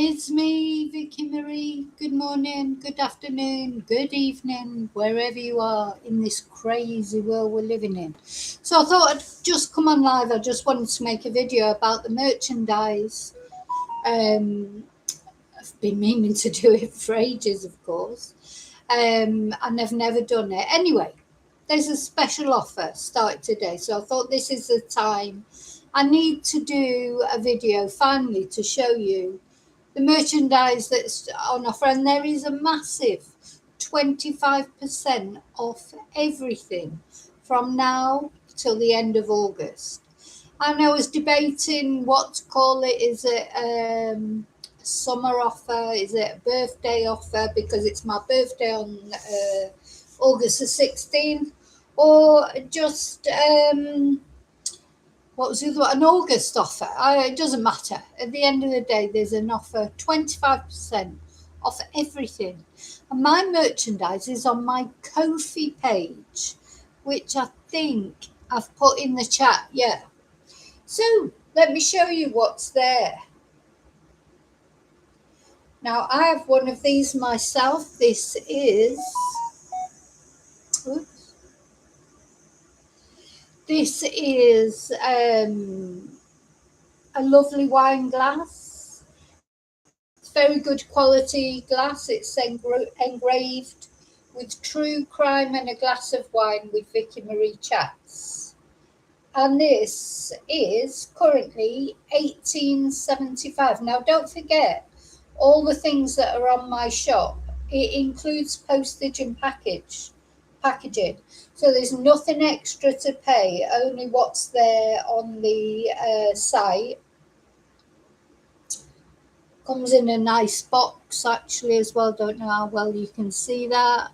It's me, Vicky Marie. Good morning, good afternoon, good evening, wherever you are in this crazy world we're living in. So I thought I'd just come on live. I just wanted to make a video about the merchandise. I've been meaning to do it for ages, of course, and I've never done it. Anyway, there's a special offer started today, so I thought this is the time. I need to do a video finally to show you the merchandise that's on offer, and there is a massive 25% off everything from now till the end of August. And I was debating what to call it. Is it summer offer? Is it a birthday offer because it's my birthday on August the 16th? Or just what was the other one? An August offer. It doesn't matter. At the end of the day, there's an offer 25% off everything. And my merchandise is on my Ko-fi page, which I think I've put in the chat. Yeah. So let me show you what's there. Now, I have one of these myself. This is... Oops. This is a lovely wine glass. It's very good quality glass. It's engraved with true crime and a glass of wine with Vicky Marie Chats. And this is currently $18.75. Now, don't forget, all the things that are on my shop, it includes postage and packaging. So there's nothing extra to pay, only what's there on the site. Comes in a nice box actually as well. Don't know how well you can see that.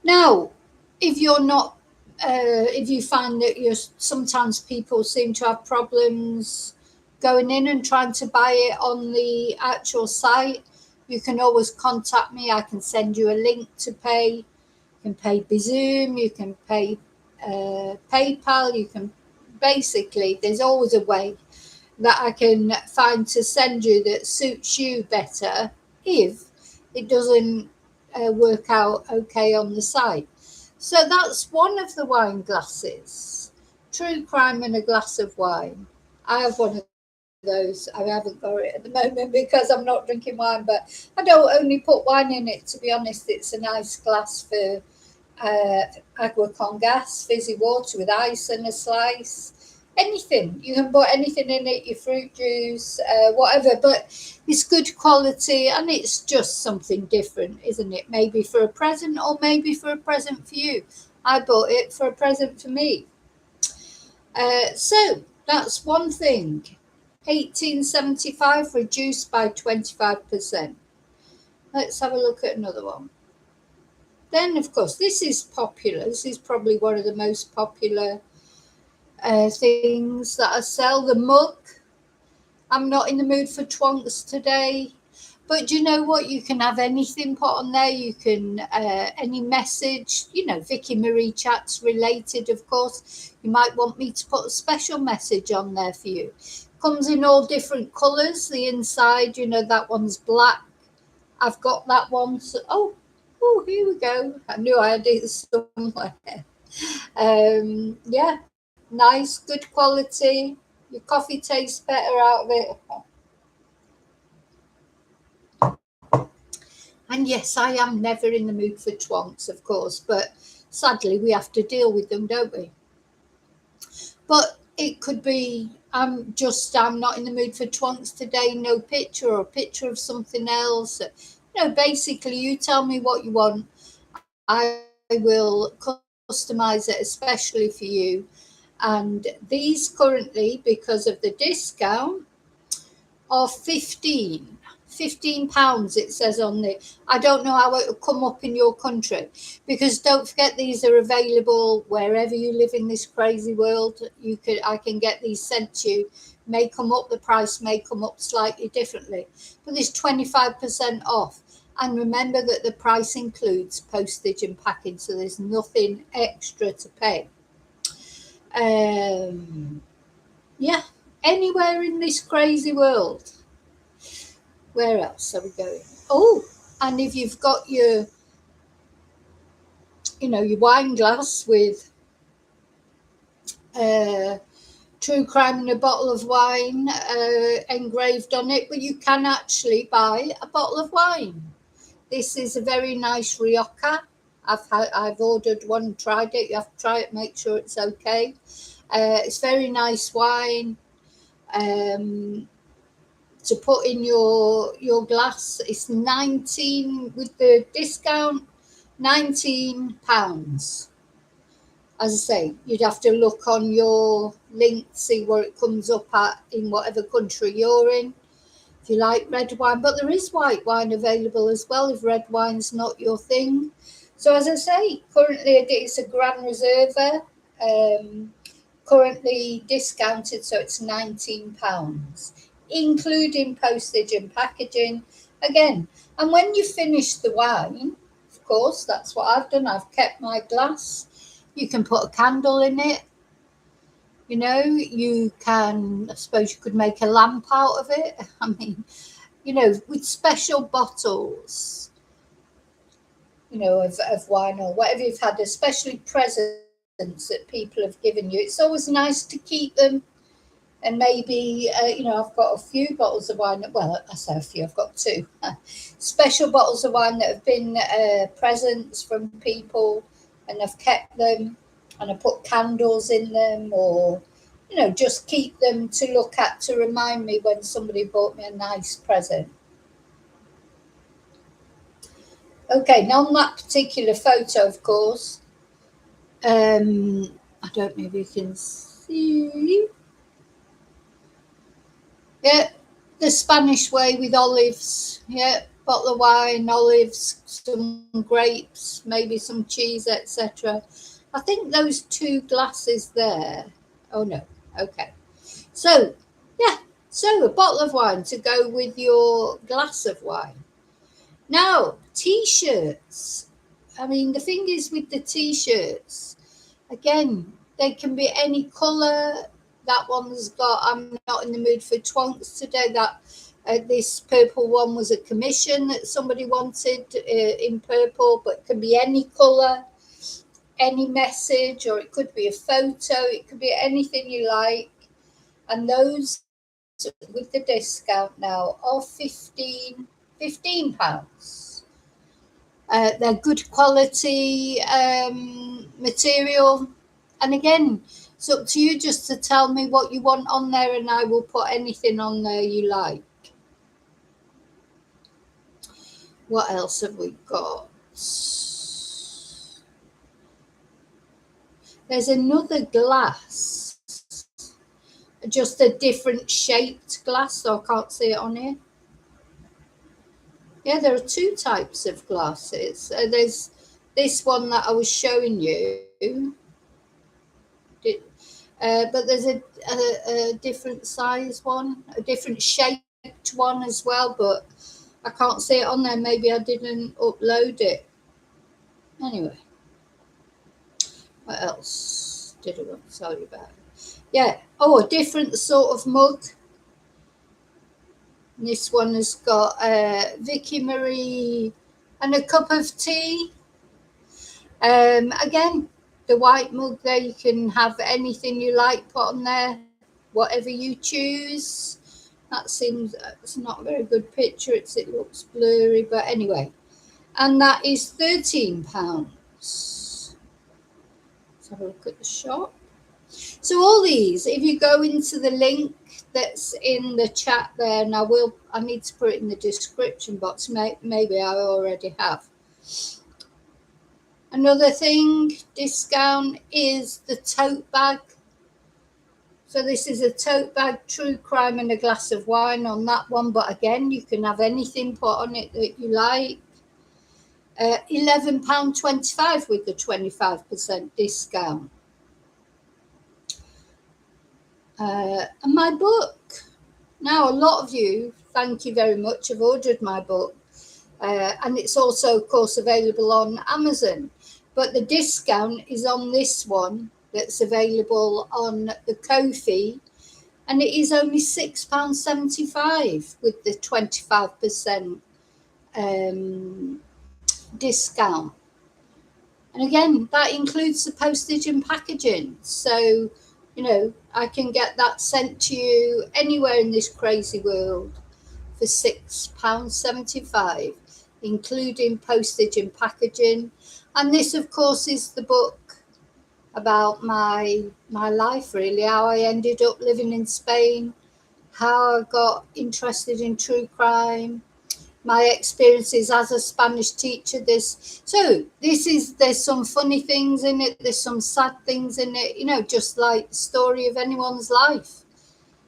Now, if you're not, if you find that sometimes people seem to have problems going in and trying to buy it on the actual site, you can always contact me. I can send you a link to pay. You can pay Bizum, you can pay PayPal, you can basically, there's always a way that I can find to send you that suits you better if it doesn't work out okay on the site. So that's one of the wine glasses, True Crime and a Glass of Wine. I have one of those. I haven't got it at the moment because I'm not drinking wine, but I don't only put wine in it, to be honest. It's a nice glass for agua con gas, fizzy water with ice and a slice, anything. You can put anything in it, your fruit juice, whatever, but it's good quality and it's just something different, isn't it? Maybe for a present or maybe for a present for you. I bought it for a present for me. So that's one thing. $18.75 reduced by 25%. Let's have a look at another one. Then, of course, this is popular. This is probably one of the most popular things that I sell, the mug. I'm not in the mood for twonks today. But do you know what? You can have anything put on there. You can, any message, Vicky Marie Chats related, of course. You might want me to put a special message on there for you. Comes in all different colours. The inside, that one's black. I've got that one. So, oh, here we go. I knew I had it somewhere. Yeah, nice, good quality. Your coffee tastes better out of it. And yes, I am never in the mood for twonks, of course, but sadly we have to deal with them, don't we? But it could be, I'm not in the mood for twonks today, no picture or a picture of something else. Basically you tell me what you want. I will customize it especially for you. And these currently, because of the discount, are £15 it says on the, I don't know how it will come up in your country, because don't forget these are available wherever you live in this crazy world. I can get these sent to you. May come up, the price may come up slightly differently, but there's 25% off. And remember that the price includes postage and packing, so there's nothing extra to pay. Yeah, anywhere in this crazy world. Where else are we going? Oh, and if you've got your, your wine glass with True Crime and a bottle of wine engraved on it, but you can actually buy a bottle of wine. This is a very nice Rioja. I've ordered one, tried it. You have to try it, make sure it's okay. It's very nice wine to put in your glass. It's 19 with the discount, £19. As I say, you'd have to look on your link, see where it comes up at in whatever country you're in. If you like red wine, but there is white wine available as well if red wine's not your thing. So as I say, currently it's a Grand Reserva, currently discounted, so it's £19, including postage and packaging again. And when you finish the wine, of course, that's what I've done. I've kept my glass. You can put a candle in it. You can, I suppose you could make a lamp out of it. I mean, with special bottles, of wine or whatever you've had, especially presents that people have given you. It's always nice to keep them. And maybe, I've got a few bottles of wine. Well, I say a few, I've got two. Special bottles of wine that have been presents from people, and I've kept them. And I put candles in them, or, just keep them to look at to remind me when somebody bought me a nice present. Okay, now on that particular photo, of course, I don't know if you can see. Yeah, the Spanish way with olives. Yeah, bottle of wine, olives, some grapes, maybe some cheese, etc. I think those two glasses there. Oh no, okay. So, yeah, so a bottle of wine to go with your glass of wine. Now, T-shirts. I mean, the thing is with the T-shirts, again, they can be any colour. That one's got, I'm not in the mood for twonks today. That this purple one was a commission that somebody wanted in purple, but it can be any colour, any message, or it could be a photo, it could be anything you like. And those with the discount now are £15. They're good quality material, and again, it's up to you just to tell me what you want on there, and I will put anything on there you like. What else have we got? There's another glass, just a different shaped glass, so I can't see it on here. Yeah, there are two types of glasses. There's this one that I was showing you, but there's a different size one, a different shaped one as well, but I can't see it on there. Maybe I didn't upload it. Anyway, what else did I want to tell you about? Yeah, oh, a different sort of mug. This one has got Vicky Marie and a cup of tea. Again, the white mug there, you can have anything you like put on there, whatever you choose. That seems, it's not a very good picture, it looks blurry, but anyway. And that is £13. Let's have a look at the shop. So all these, if you go into the link that's in the chat there, and I need to put it in the description box, maybe I already have. Another thing, discount, is the tote bag. So this is a tote bag, True Crime and a glass of wine on that one, but again, you can have anything put on it that you like. £11.25 with the 25% discount. And my book. Now, a lot of you, thank you very much, have ordered my book. And it's also, of course, available on Amazon. But the discount is on this one that's available on the Ko-fi. and it is only £6.75 with the 25% discount. And again, that includes the postage and packaging. So, I can get that sent to you anywhere in this crazy world for £6.75, including postage and packaging. And this, of course, is the book about my life, really, how I ended up living in Spain, how I got interested in true crime, my experiences as a Spanish teacher. There's some funny things in it, there's some sad things in it, just like the story of anyone's life.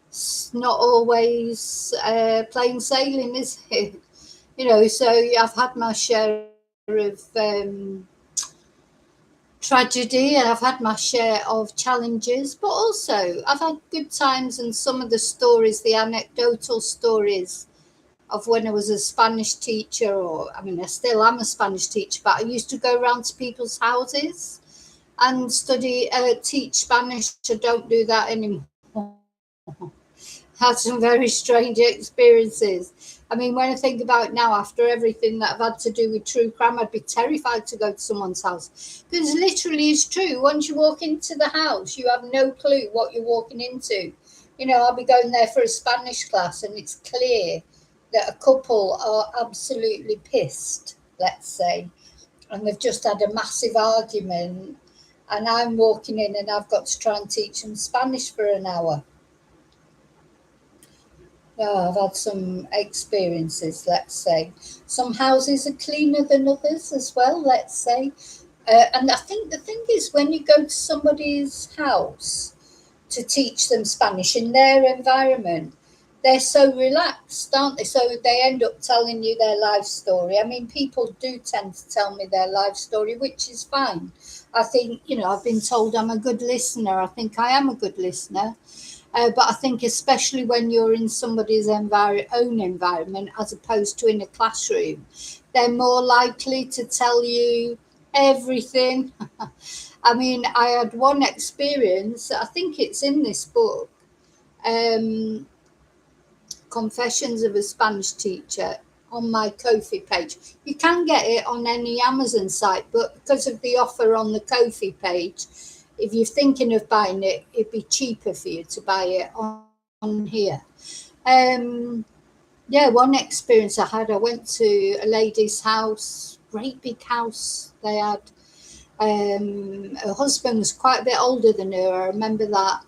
It's not always plain sailing, is it? So I've had my share of tragedy, and I've had my share of challenges, but also I've had good times. And some of the stories, the anecdotal stories of when I was a Spanish teacher, I still am a Spanish teacher, but I used to go around to people's houses and teach Spanish. I don't do that anymore. Had some very strange experiences. When I think about it now, after everything that I've had to do with true crime, I'd be terrified to go to someone's house. Because literally it's true. Once you walk into the house, you have no clue what you're walking into. I'll be going there for a Spanish class, and it's clear that a couple are absolutely pissed, let's say, and they've just had a massive argument, and I'm walking in and I've got to try and teach them Spanish for an hour. I've had some experiences, let's say. Some houses are cleaner than others as well, let's say. And I think the thing is, when you go to somebody's house to teach them Spanish in their environment, they're so relaxed, aren't they? So they end up telling you their life story. People do tend to tell me their life story, which is fine. I think, I've been told I'm a good listener. I think I am a good listener. But I think especially when you're in somebody's own environment, as opposed to in a classroom, they're more likely to tell you everything. I had one experience, I think it's in this book, Confessions of a Spanish Teacher, on my Ko-fi page. You can get it on any Amazon site, but because of the offer on the Ko-fi page, if you're thinking of buying it, it'd be cheaper for you to buy it on here. One experience I had, I went to a lady's house, great big house they had. Her husband was quite a bit older than her, I remember that.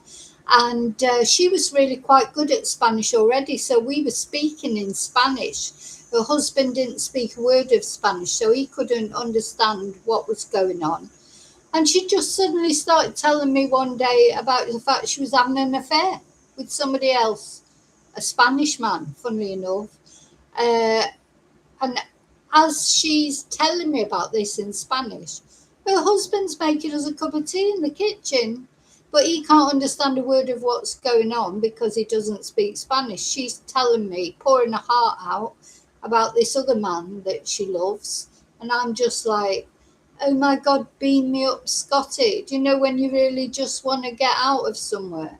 And she was really quite good at Spanish already, so we were speaking in Spanish. Her husband didn't speak a word of Spanish, so he couldn't understand what was going on. And she just suddenly started telling me one day about the fact she was having an affair with somebody else, a Spanish man, funnily enough. And as she's telling me about this in Spanish, her husband's making us a cup of tea in the kitchen, but he can't understand a word of what's going on because he doesn't speak Spanish. She's telling me, pouring her heart out about this other man that she loves. And I'm just like, oh my God, beam me up, Scotty. Do you know when you really just want to get out of somewhere?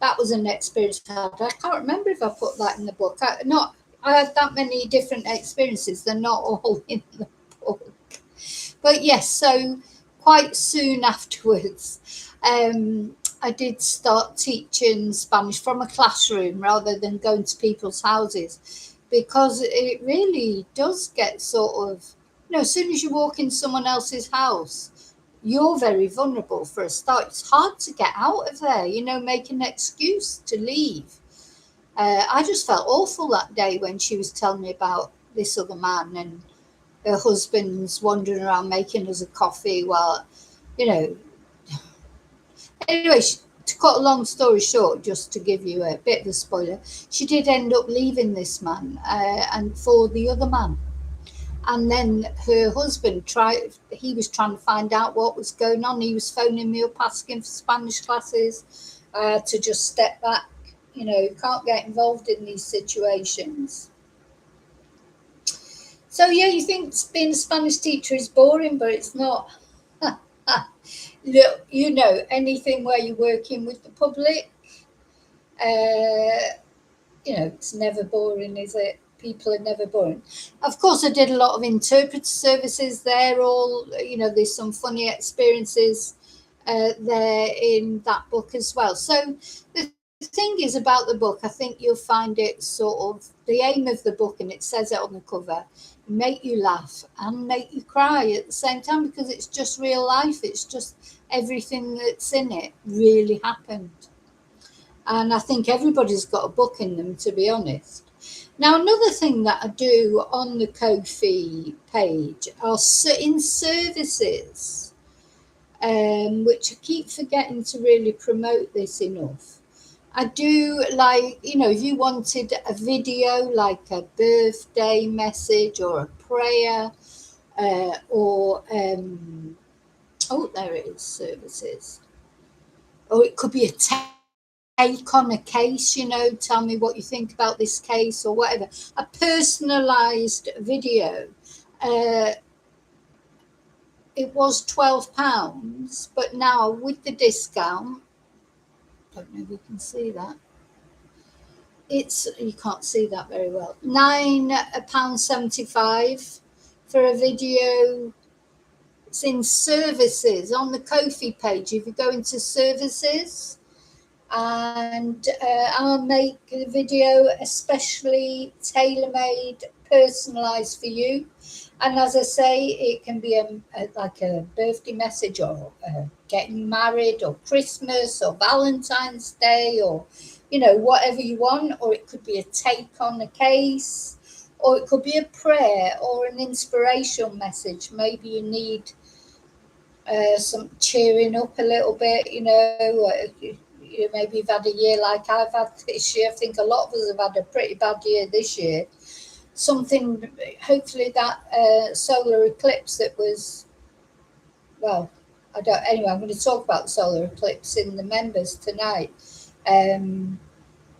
That was an experience I had. I can't remember if I put that in the book. I had that many different experiences. They're not all in the book. But yes, so quite soon afterwards, I did start teaching Spanish from a classroom rather than going to people's houses, because it really does get sort of, as soon as you walk in someone else's house, you're very vulnerable for a start. It's hard to get out of there, make an excuse to leave. I just felt awful that day when she was telling me about this other man, and her husband's wandering around making us a coffee while, Anyway, to cut a long story short, just to give you a bit of a spoiler, she did end up leaving this man and for the other man. And then her husband he was trying to find out what was going on. He was phoning me up asking for Spanish classes, to just step back. You can't get involved in these situations. So yeah, you think being a Spanish teacher is boring, but it's not. Look, anything where you're working with the public, It's never boring, is it? People are never boring. Of course, I did a lot of interpreter services there. There's some funny experiences there in that book as well. So the thing is about the book, I think you'll find it sort of the aim of the book, and it says it on the cover, make you laugh and make you cry at the same time, because it's just real life. It's just everything that's in it really happened. And I think everybody's got a book in them, to be honest. Now, another thing that I do on the Ko-fi page are in services, which I keep forgetting to really promote this enough. I do, like, if you wanted a video, like a birthday message or a prayer, or, there it is, services. Or it could be a take on a case, tell me what you think about this case or whatever. A personalised video. It was £12, but now with the discount, I don't know if you can see that. You can't see that very well. £9.75 for a video. It's in services on the Ko-fi page. If you go into services, and I'll make a video especially tailor-made, personalised for you. And as I say, it can be like a birthday message, or getting married, or Christmas, or Valentine's Day, or whatever you want. Or it could be a take on a case, or it could be a prayer or an inspirational message. Maybe you need some cheering up a little bit, maybe you've had a year like I've had this year. I think a lot of us have had a pretty bad year this year. Something, hopefully that solar eclipse that was, I'm going to talk about the solar eclipse in the members tonight.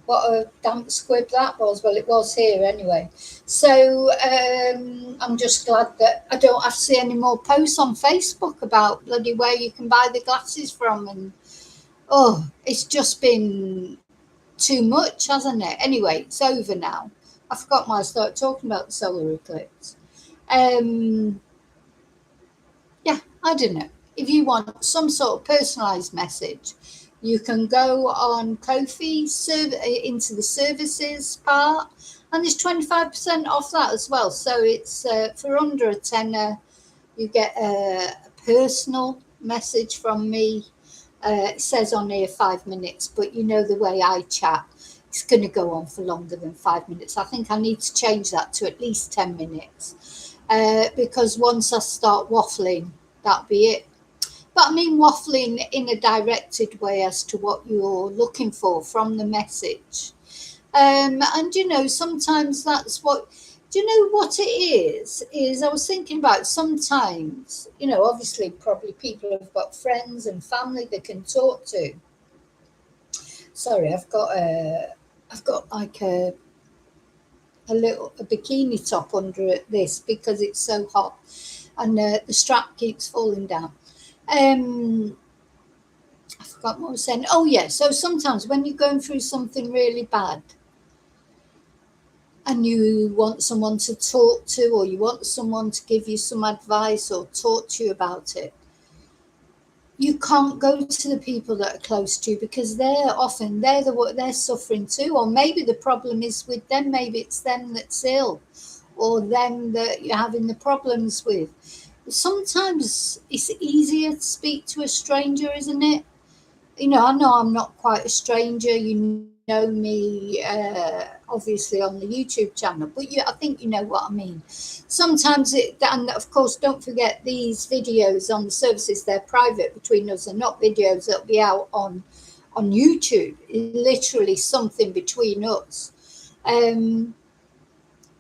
What a damp squib that was. Well, it was here anyway. So I'm just glad that I don't have to see any more posts on Facebook about bloody where you can buy the glasses from. And it's just been too much, hasn't it? Anyway, it's over now. I forgot why I started talking about the solar eclipse. I don't know. If you want some sort of personalised message, you can go on Ko-fi into the services part, and there's 25% off that as well. So it's for under a tenner, you get a personal message from me. It says on here 5 minutes, but the way I chat, it's going to go on for longer than 5 minutes. I think I need to change that to at least 10 minutes because once I start waffling, that'll be it. But I mean waffling in a directed way as to what you're looking for from the message. And, sometimes that's what... Do you know what it is I was thinking about sometimes, obviously probably people have got friends and family they can talk to. Sorry, I've got like a bikini top under this because it's so hot, and the strap keeps falling down. I forgot what I was saying. Oh yeah, so sometimes when you're going through something really bad, and you want someone to talk to, or you want someone to give you some advice or talk to you about it, you can't go to the people that are close to you because they're suffering too, or maybe the problem is with them. Maybe it's them that's ill, or them that you're having the problems with. Sometimes it's easier to speak to a stranger, isn't it? I know I'm not quite a stranger. You know me, obviously on the YouTube channel, but I think you know what I mean. Sometimes and of course, don't forget these videos on the services, they're private between us, and not videos that'll be out on YouTube. Literally something between us.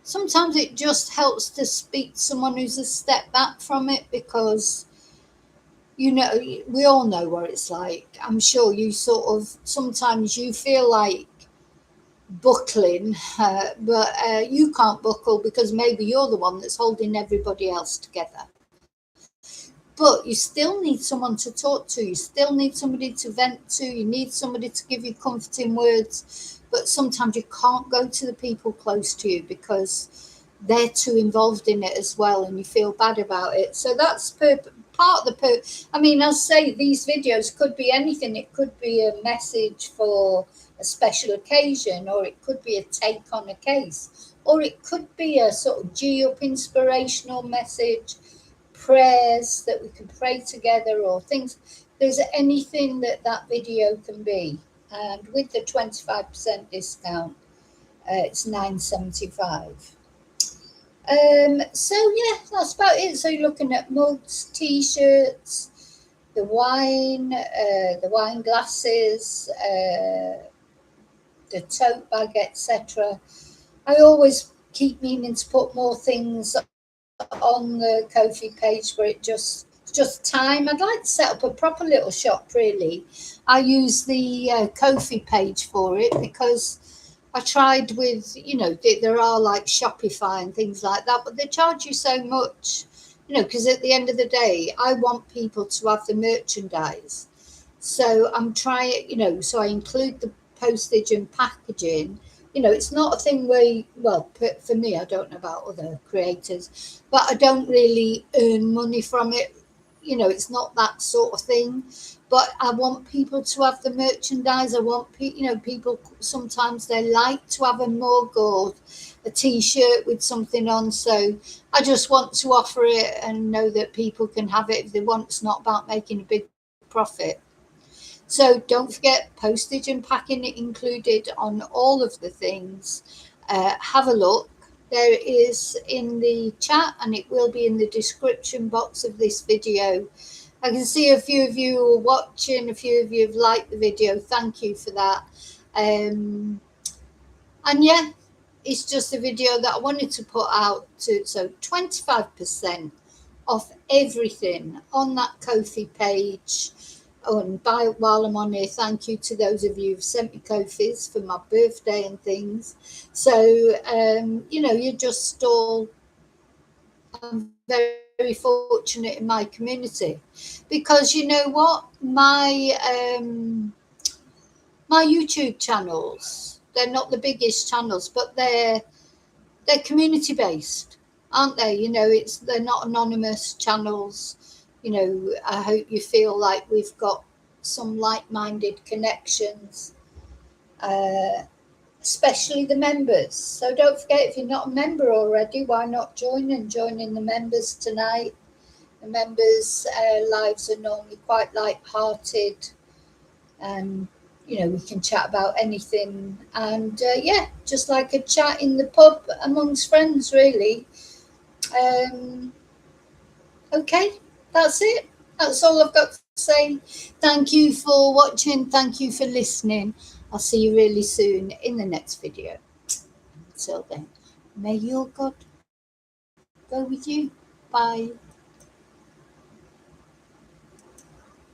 Sometimes it just helps to speak to someone who's a step back from it, because we all know what it's like. I'm sure you sometimes you feel like buckling, but you can't buckle because maybe you're the one that's holding everybody else together. but you still need someone to talk to. You still need somebody to vent to. You need somebody to give you comforting words. But sometimes you can't go to the people close to you because they're too involved in it as well, and you feel bad about it. So that's part of the I mean, I'll say these videos could be anything. It could be a message for a special occasion, or it could be a take on a case, or it could be a sort of G-up inspirational message, prayers that we can pray together, or things. There's anything that video can be, and with the 25% discount, it's $9.75. So yeah, that's about it. So you're looking at mugs, t-shirts, the wine glasses, the tote bag, etc. I always keep meaning to put more things on the Ko-fi page, where it just time. I'd like to set up a proper little shop, really. I use the Ko-fi page for it because I tried with, there are like Shopify and things like that, but they charge you so much, because at the end of the day, I want people to have the merchandise. So I'm trying, so I include the postage and packaging. It's not a thing where, for me, I don't know about other creators, but I don't really earn money from it. It's not that sort of thing. But I want people to have the merchandise. I want people, sometimes they like to have a mug or a t-shirt with something on. So I just want to offer it and know that people can have it if they want. It's not about making a big profit. So don't forget, postage and packing it included on all of the things. Have a look. There is in the chat, and it will be in the description box of this video. I can see a few of you are watching, a few of you have liked the video. Thank you for that. And yeah, it's just a video that I wanted to put out so 25% off everything on that Ko-fi page. And while I'm on here, thank you to those of you who've sent me Ko-fis for my birthday and things. So, you're just all, I'm very fortunate in my community, because you know what, my YouTube channels, they're not the biggest channels, but they're community based, aren't they? They're not anonymous channels. I hope you feel like we've got some like-minded connections, especially the members. So don't forget, if you're not a member already, why not join in the members tonight? The members' lives are normally quite light-hearted, and we can chat about anything, and just like a chat in the pub amongst friends, really. Okay, that's it. That's all I've got to say. Thank you for watching. Thank you for listening. I'll see you really soon in the next video. Until then, may your God go with you. Bye.